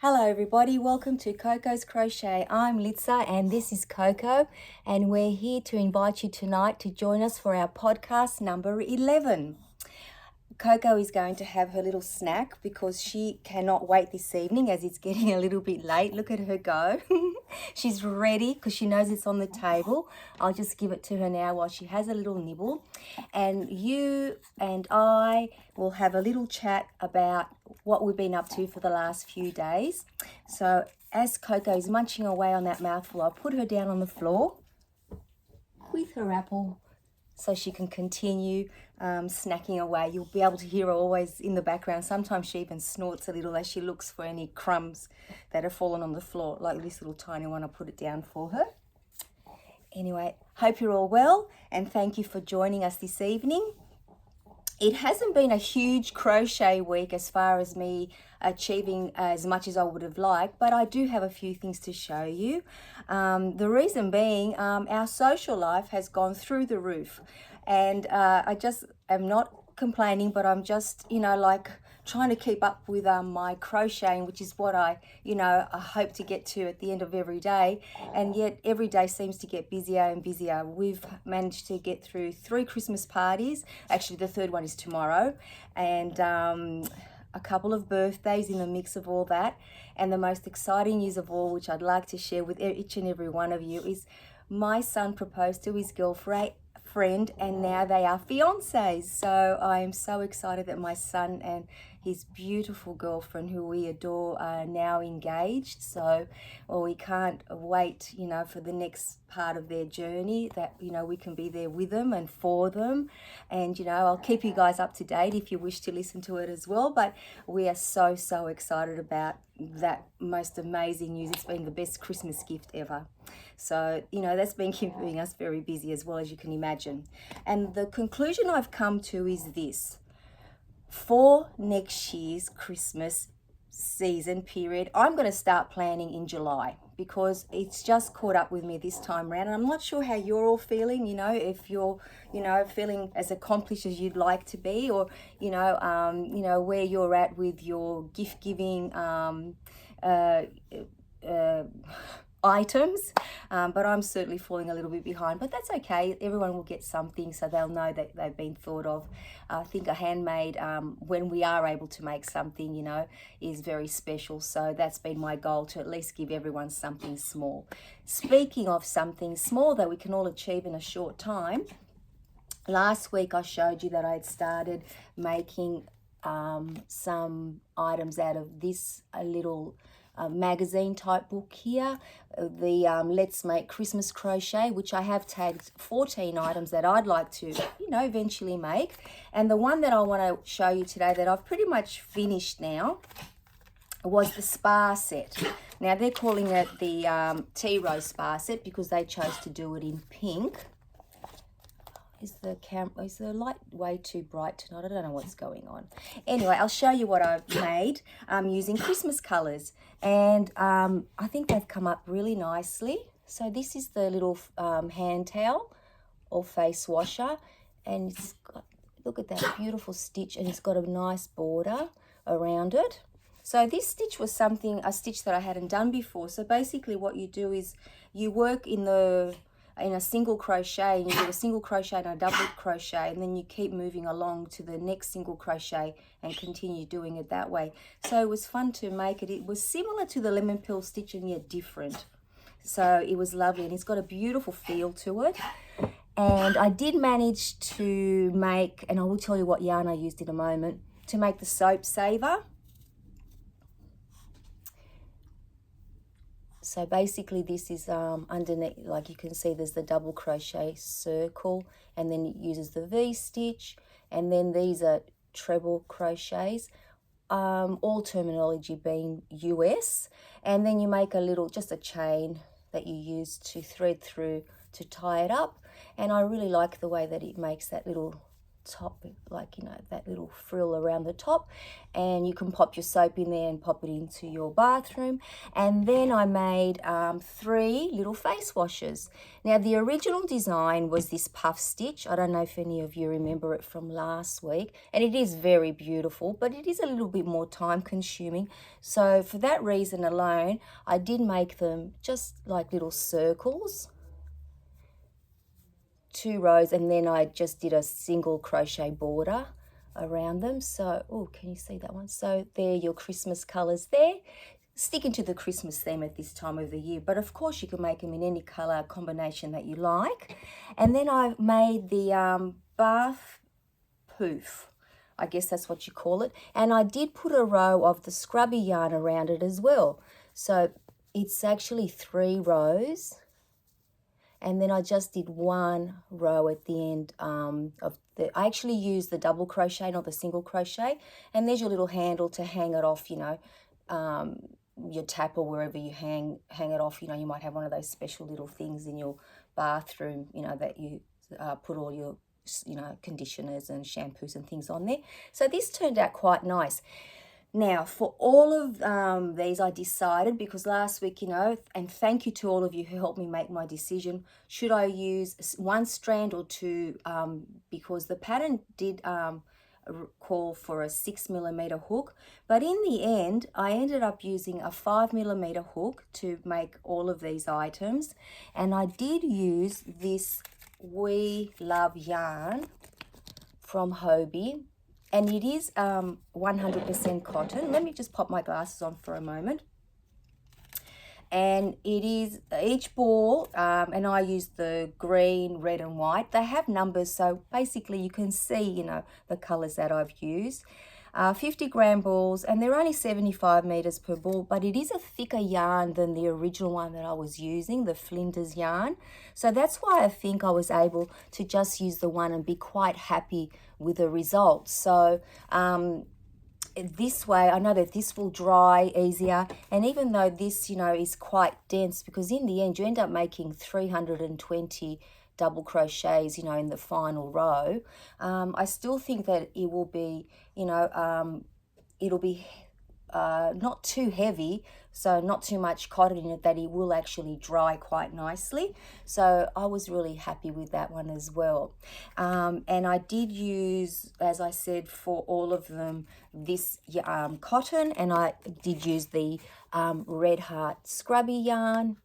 Hello everybody, welcome to Coco's Crochet. I'm Litsa and this is Coco, and we're here to invite you tonight to join us for our podcast number 11. Coco is going to have her little snack because she cannot wait this evening as it's getting a little bit late. Look at her go. She's ready because she knows it's on the table. I'll just give it to her now while she has a little nibble. And you and I will have a little chat about what we've been up to for the last few days. So as Coco is munching away on that mouthful, I'll put her down on the floor with her apple so she can continue snacking away. You'll be able to hear her always in the background. Sometimes she even snorts a little as she looks for any crumbs that have fallen on the floor, like this little tiny one. I'll put it down for her. Anyway, hope you're all well and thank you for joining us this evening. It hasn't been a huge crochet week as far as me achieving as much as I would have liked, but I do have a few things to show you. The reason being our social life has gone through the roof, and I just am not complaining, but I'm just, like trying to keep up with my crocheting, which is what I hope to get to at the end of every day. And yet every day seems to get busier and busier. We've managed to get through 3 Christmas parties. Actually, the third one is tomorrow. And a couple of birthdays in the mix of all that. And the most exciting news of all, which I'd like to share with each and every one of you, is my son proposed to his girlfriend, and now they are fiancés. So I am so excited that my son and his beautiful girlfriend, who we adore, are now engaged. So we can't wait, for the next part of their journey, that we can be there with them and for them. And I'll keep you guys up to date if you wish to listen to it as well. But we are so excited about that most amazing news. It's been the best Christmas gift ever. So, that's been keeping us very busy as well, as you can imagine. And the conclusion I've come to is this. For next year's Christmas season period, I'm going to start planning in July because it's just caught up with me this time around. And I'm not sure how you're all feeling, if you're, feeling as accomplished as you'd like to be, or, where you're at with your gift giving, items, but I'm certainly falling a little bit behind, but that's okay. Everyone will get something, so they'll know that they've been thought of. I think a handmade, when we are able to make something, is very special. So that's been my goal, to at least give everyone something small. Speaking of something small that we can all achieve in a short time, last week I showed you that I had started making some items out of this little magazine type book here, the Let's Make Christmas Crochet, which I have tagged 14 items that I'd like to eventually make. And the one that I want to show you today that I've pretty much finished now was the spa set. Now they're calling it the Tea Rose Spa set because they chose to do it in pink. Is the light way too bright tonight? I don't know what's going on. Anyway, I'll show you what I've made using Christmas colours. And I think they've come up really nicely. So this is the little hand towel or face washer. And it's got, look at that beautiful stitch, and it's got a nice border around it. So this stitch was a stitch that I hadn't done before. So basically what you do is you work in a single crochet, and you do a single crochet and a double crochet, and then you keep moving along to the next single crochet and continue doing it that way. So it was fun to make it. It was similar to the lemon peel stitch and yet different. So it was lovely, and it's got a beautiful feel to it. And I did manage to make, and I will tell you what yarn I used in a moment, to make the soap saver. So basically this is underneath, like you can see there's the double crochet circle, and then it uses the V-stitch, and then these are treble crochets, all terminology being US, and then you make just a chain that you use to thread through to tie it up. And I really like the way that it makes that little top, like, you know, that little frill around the top, and you can pop your soap in there and pop it into your bathroom. And then I made 3 little face washes. Now, the original design was this puff stitch. I don't know if any of you remember it from last week, and it is very beautiful, but it is a little bit more time consuming. So for that reason alone, I did make them just like little circles, 2 rows, and then I just did a single crochet border around them. So, oh, can you see that one? So there, your Christmas colors there. Sticking to the Christmas theme at this time of the year, but of course you can make them in any color combination that you like. And then I made the bath poof, I guess that's what you call it, and I did put a row of the scrubby yarn around it as well. So it's actually 3 rows, and then I just did 1 row at the end of the, I actually used the double crochet, not the single crochet. And there's your little handle to hang it off, you know, your tap or wherever you hang it off. You know, you might have one of those special little things in your bathroom, you know, that you put all your, you know, conditioners and shampoos and things on there. So this turned out quite nice. Now, for all of these, I decided, because last week, you know, and thank you to all of you who helped me make my decision, should I use 1 strand or 2, because the pattern did call for a 6mm hook, but in the end, I ended up using a 5mm hook to make all of these items, and I did use this We Love yarn from Hobie. And it is 100% cotton. Let me just pop my glasses on for a moment. And it is each ball, and I use the green, red and white. They have numbers, so basically you can see, you know, the colors that I've used. 50-gram balls, and they're only 75 meters per ball, but it is a thicker yarn than the original one that I was using, the Flinders yarn. So that's why I think I was able to just use the one and be quite happy with the results. So this way, I know that this will dry easier, and even though this, you know, is quite dense, because in the end you end up making 320 double crochets, you know, in the final row, I still think that it will be, you know, it'll be not too heavy, so not too much cotton in it, that it will actually dry quite nicely. So I was really happy with that one as well. And I did use, as I said, for all of them, this cotton, and I did use the Red Heart scrubby yarn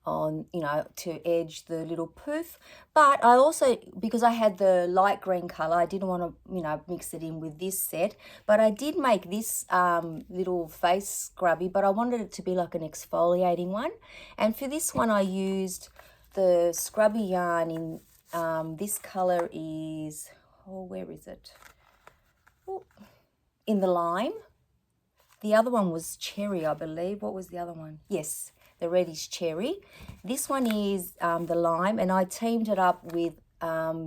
on, you know, to edge the little poof. But I also, because I had the light green color, I didn't want to, you know, mix it in with this set, but I did make this little face scrubby, but I wanted it to be like an exfoliating one. And for this one I used the scrubby yarn in this color is, oh, where is it? Oh, in the lime. The other one was cherry, I believe. What was the other one? Yes, the reddish cherry. This one is the lime, and I teamed it up with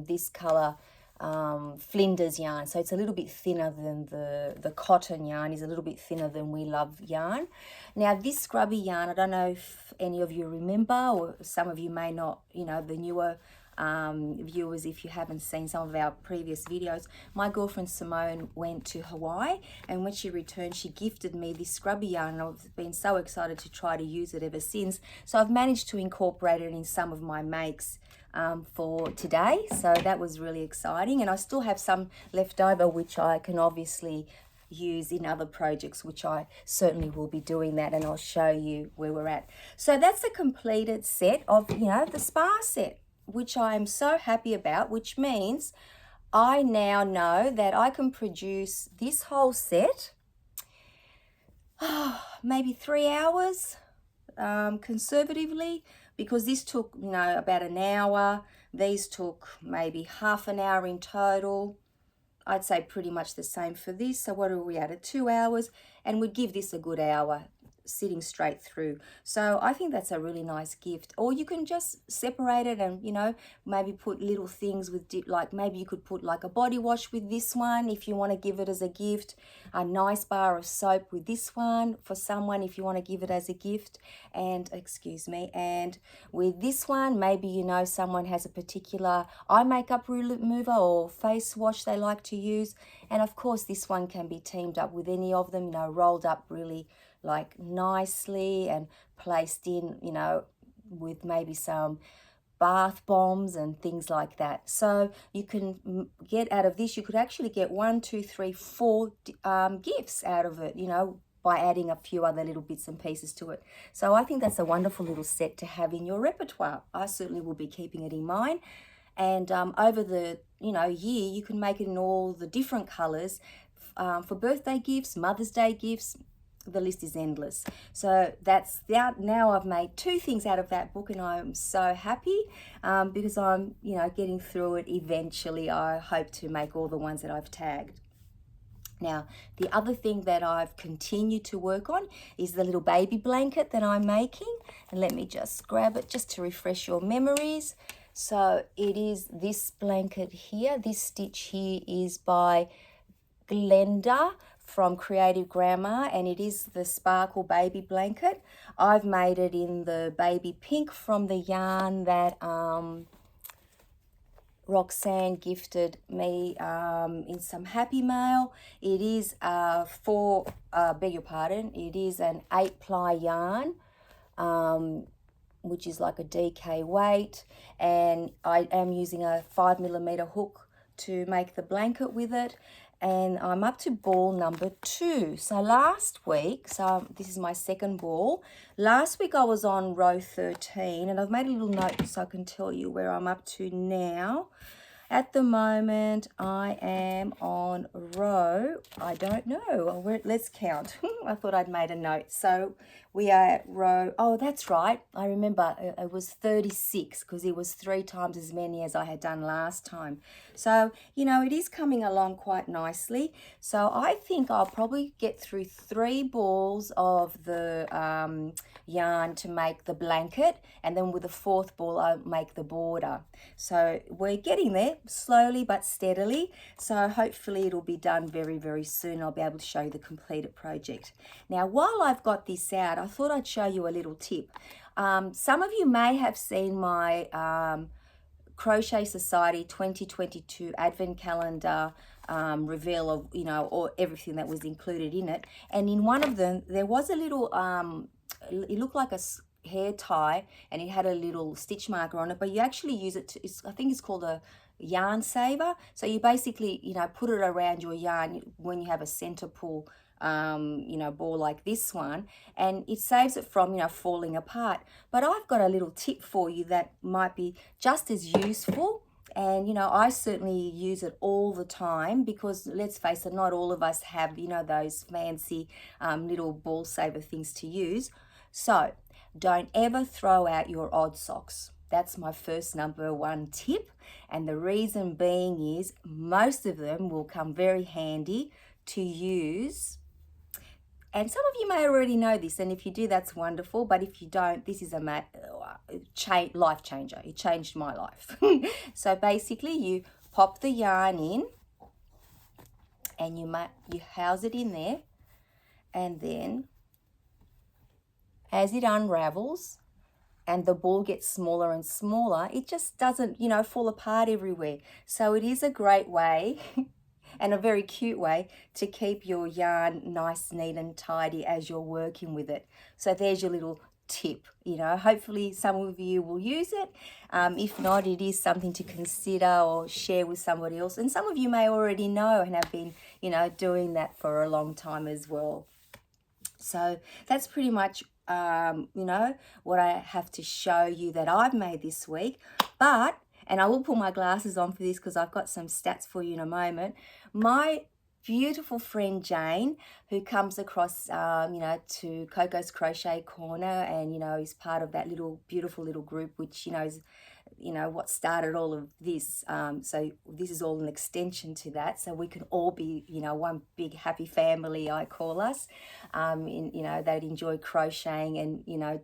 this color Flinders yarn. So it's a little bit thinner than the cotton yarn, is a little bit thinner than We Love yarn. Now this scrubby yarn, I don't know if any of you remember, or some of you may not, you know, the newer viewers, if you haven't seen some of our previous videos. My girlfriend Simone went to Hawaii, and when she returned she gifted me this scrubby yarn, and I've been so excited to try to use it ever since. So I've managed to incorporate it in some of my makes for today, so that was really exciting. And I still have some left over, which I can obviously use in other projects, which I certainly will be doing that, and I'll show you where we're at. So that's a completed set of, you know, the spa set, which I am so happy about, which means I now know that I can produce this whole set, maybe 3 hours conservatively, because this took, you know, about an hour. These took maybe half an hour in total. I'd say pretty much the same for this. So what are we at 2 hours? And we'd give this a good hour. sitting straight through. So I think that's a really nice gift. Or you can just separate it and, you know, maybe put little things with, like maybe you could put like a body wash with this one if you want to give it as a gift, a nice bar of soap with this one for someone if you want to give it as a gift, and excuse me, and with this one, maybe you know someone has a particular eye makeup remover or face wash they like to use, and of course this one can be teamed up with any of them, you know, rolled up really like nicely and placed in, you know, with maybe some bath bombs and things like that. So you can get out of this, you could actually get 1, 2, 3, 4 gifts out of it, you know, by adding a few other little bits and pieces to it. So I think that's a wonderful little set to have in your repertoire. I certainly will be keeping it in mind. And over the, you know, year, you can make it in all the different colors for birthday gifts, Mother's Day gifts. The list is endless. So that's that. Now I've made 2 things out of that book, and I'm so happy because I'm, you know, getting through it eventually. I hope to make all the ones that I've tagged. Now, the other thing that I've continued to work on is the little baby blanket that I'm making. And let me just grab it just to refresh your memories. So it is this blanket here. This stitch here is by Glenda from Creative Grandma, and it is the Sparkle Baby Blanket. I've made it in the baby pink from the yarn that Roxanne gifted me in some Happy Mail. It is beg your pardon, it is an 8-ply yarn, which is like a DK weight, and I am using a 5mm hook to make the blanket with it. And I'm up to ball number 2. So last week, so this is my second ball. Last week I was on row 13, and I've made a little note so I can tell you where I'm up to now. At the moment, I am on row, I don't know, let's count. I thought I'd made a note. So we are at row, oh, that's right. I remember it was 36 because it was 3 times as many as I had done last time. So, you know, it is coming along quite nicely. So I think I'll probably get through 3 balls of the yarn to make the blanket, and then with the 4th ball I'll make the border. So we're getting there slowly but steadily, so hopefully it'll be done very, very soon. I'll be able to show you the completed project. Now, while I've got this out, I thought I'd show you a little tip. Some of you may have seen my Crochet Society 2022 Advent Calendar reveal of, you know, or everything that was included in it, and in one of them there was a little it looked like a hair tie, and it had a little stitch marker on it, but you actually use it to, I think it's called a yarn saver. So you basically, you know, put it around your yarn when you have a center pull you know, ball like this one, and it saves it from, you know, falling apart. But I've got a little tip for you that might be just as useful. And, you know, I certainly use it all the time because, let's face it, not all of us have, you know, those fancy little ball saver things to use. So don't ever throw out your odd socks. That's my first number 1 tip. And the reason being is most of them will come very handy to use. And some of you may already know this, and if you do, that's wonderful. But if you don't, this is a life changer. It changed my life. So basically, you pop the yarn in, and you house it in there, and then as it unravels and the ball gets smaller and smaller, it just doesn't, you know, fall apart everywhere. So it is a great way and a very cute way to keep your yarn nice, neat and tidy as you're working with it. So there's your little tip. You know, hopefully some of you will use it. If not, it is something to consider or share with somebody else. And some of you may already know and have been, you know, doing that for a long time as well. So that's pretty much you know, what I have to show you that I've made this week. But, and I will put my glasses on for this because I've got some stats for you in a moment. My beautiful friend Jane, who comes across, you know, to Coco's Crochet Corner, and, you know, is part of that little beautiful little group, which, you know, is what started all of this. So this is all an extension to that. So we can all be, one big happy family, I call us, that enjoy crocheting and,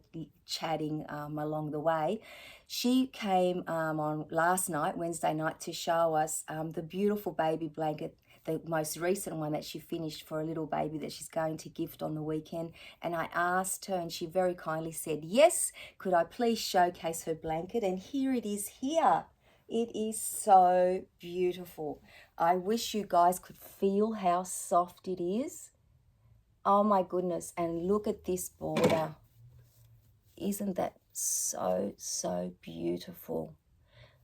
chatting along the way. She came on last night, Wednesday night, to show us the beautiful baby blanket, the most recent one that she finished for a little baby that she's going to gift on the weekend. And I asked her, and she very kindly said, yes, could I please showcase her blanket? And here it is here. It is so beautiful. I wish you guys could feel how soft it is. Oh my goodness. And look at this border. Isn't that so beautiful?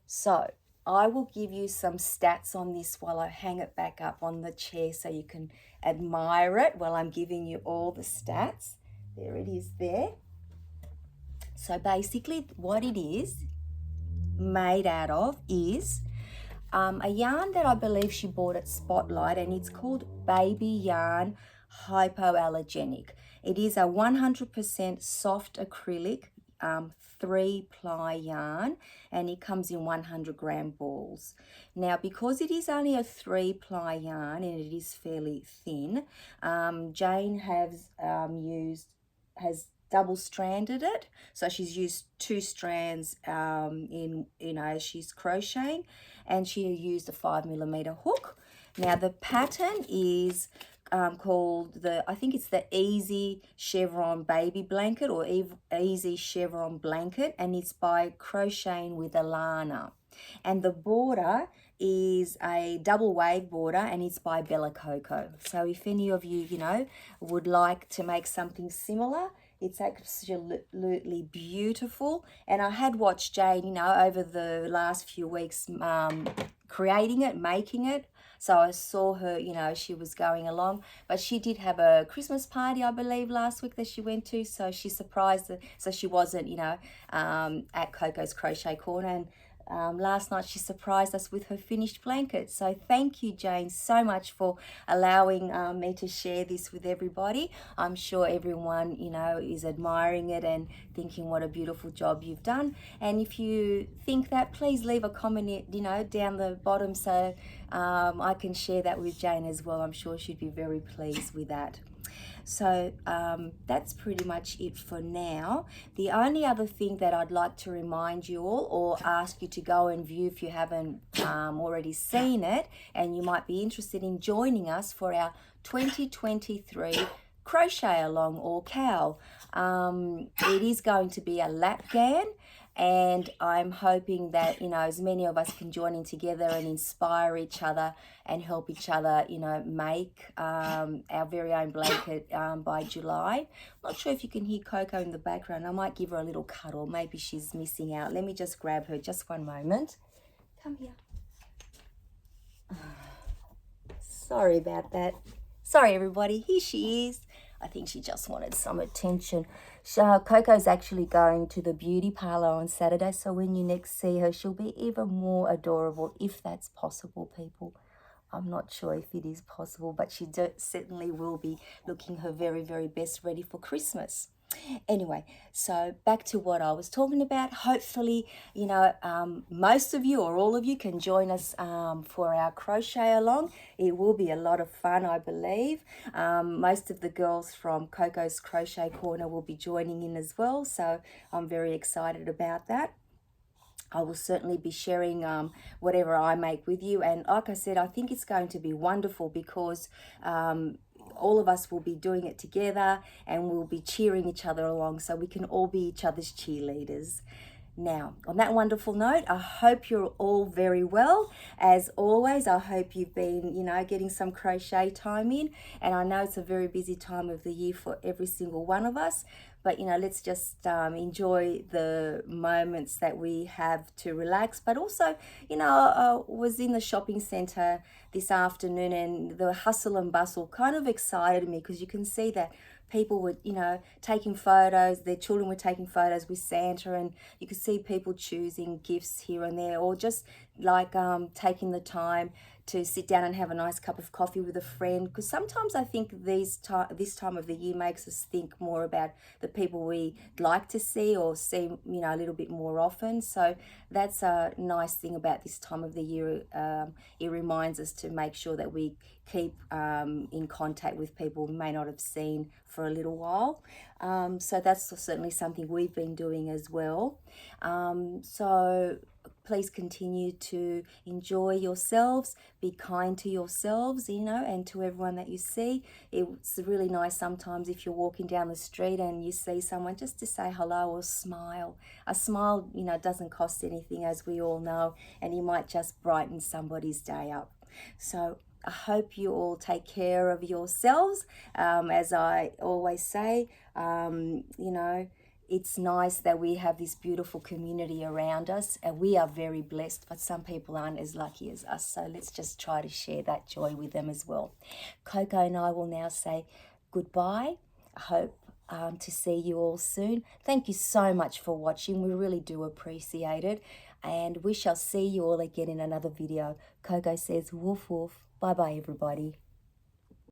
So I will give you some stats on this while I hang it back up on the chair so you can admire it while I'm giving you all the stats. There it is there. So basically what it is made out of is a yarn that I believe she bought at Spotlight, and it's called Baby Yarn Hypoallergenic. It is a 100% soft acrylic 3-ply yarn, and it comes in 100-gram balls. Now, because it is only a 3-ply yarn and it is fairly thin, Jane has double-stranded it, so she's used 2 strands as she's crocheting, and she used a 5mm hook. Now the pattern is called I think it's the Easy Chevron Baby Blanket, or Easy Chevron Blanket, and it's by Crocheting with Alana. And the border is a double wave border, and it's by Bella Coco. So if any of you, would like to make something similar, it's absolutely beautiful. And I had watched Jane, over the last few weeks creating it, making it. So I saw her, she was going along. But she did have a Christmas party, I believe, last week that she went to. So she surprised her. So she wasn't, at Coco's Crochet Corner. And last night she surprised us with her finished blanket. So thank you, Jane, so much for allowing me to share this with everybody. I'm sure everyone, is admiring it and thinking what a beautiful job you've done. And if you think that, please leave a comment, down the bottom so I can share that with Jane as well. I'm sure she'd be very pleased with that. So that's pretty much it for now. The only other thing that I'd like to remind you all, or ask you to go and view if you haven't already seen it, and you might be interested in joining us for our 2023 Crochet Along or CAL. It is going to be a lap GAN, and I'm hoping that, as many of us can join in together and inspire each other and help each other, make our very own blanket by July. I'm not sure if you can hear Coco in the background. I might give her a little cuddle. Maybe she's missing out. Let me just grab her just one moment. Come here. Sorry about that. Sorry, everybody. Here she is. I think she just wanted some attention. Coco's actually going to the beauty parlor on Saturday, so when you next see her, she'll be even more adorable, if that's possible, people. I'm not sure if it is possible, but she certainly will be looking her very, very best, ready for Christmas. Anyway, so back to what I was talking about. Hopefully, most of you or all of you can join us for our crochet along. It will be a lot of fun, I believe. Most of the girls from Coco's Crochet Corner will be joining in as well, so I'm very excited about that. I will certainly be sharing whatever I make with you, and like I said, I think it's going to be wonderful because all of us will be doing it together and we'll be cheering each other along, so we can all be each other's cheerleaders. Now, on that wonderful note, I hope you're all very well. As always, I hope you've been, getting some crochet time in. And I know it's a very busy time of the year for every single one of us. But, let's just enjoy the moments that we have to relax. But also, I was in the shopping centre this afternoon, and the hustle and bustle kind of excited me, because you can see that people were, taking photos, their children were taking photos with Santa, and you could see people choosing gifts here and there, or just like taking the time to sit down and have a nice cup of coffee with a friend, because sometimes I think this time of the year makes us think more about the people we like to see or see, you know, a little bit more often. So that's a nice thing about this time of the year. It reminds us to make sure that we keep in contact with people we may not have seen for a little while. So that's certainly something we've been doing as well. So please continue to enjoy yourselves, be kind to yourselves, you know, and to everyone that you see. It's really nice sometimes if you're walking down the street and you see someone, just to say hello or smile. A smile, you know, doesn't cost anything, as we all know, and you might just brighten somebody's day up. So I hope you all take care of yourselves. As I always say, you know, it's nice that we have this beautiful community around us, and we are very blessed, but some people aren't as lucky as us. So let's just try to share that joy with them as well. Coco and I will now say goodbye. I hope to see you all soon. Thank you so much for watching. We really do appreciate it. And we shall see you all again in another video. Coco says woof woof. Bye bye everybody.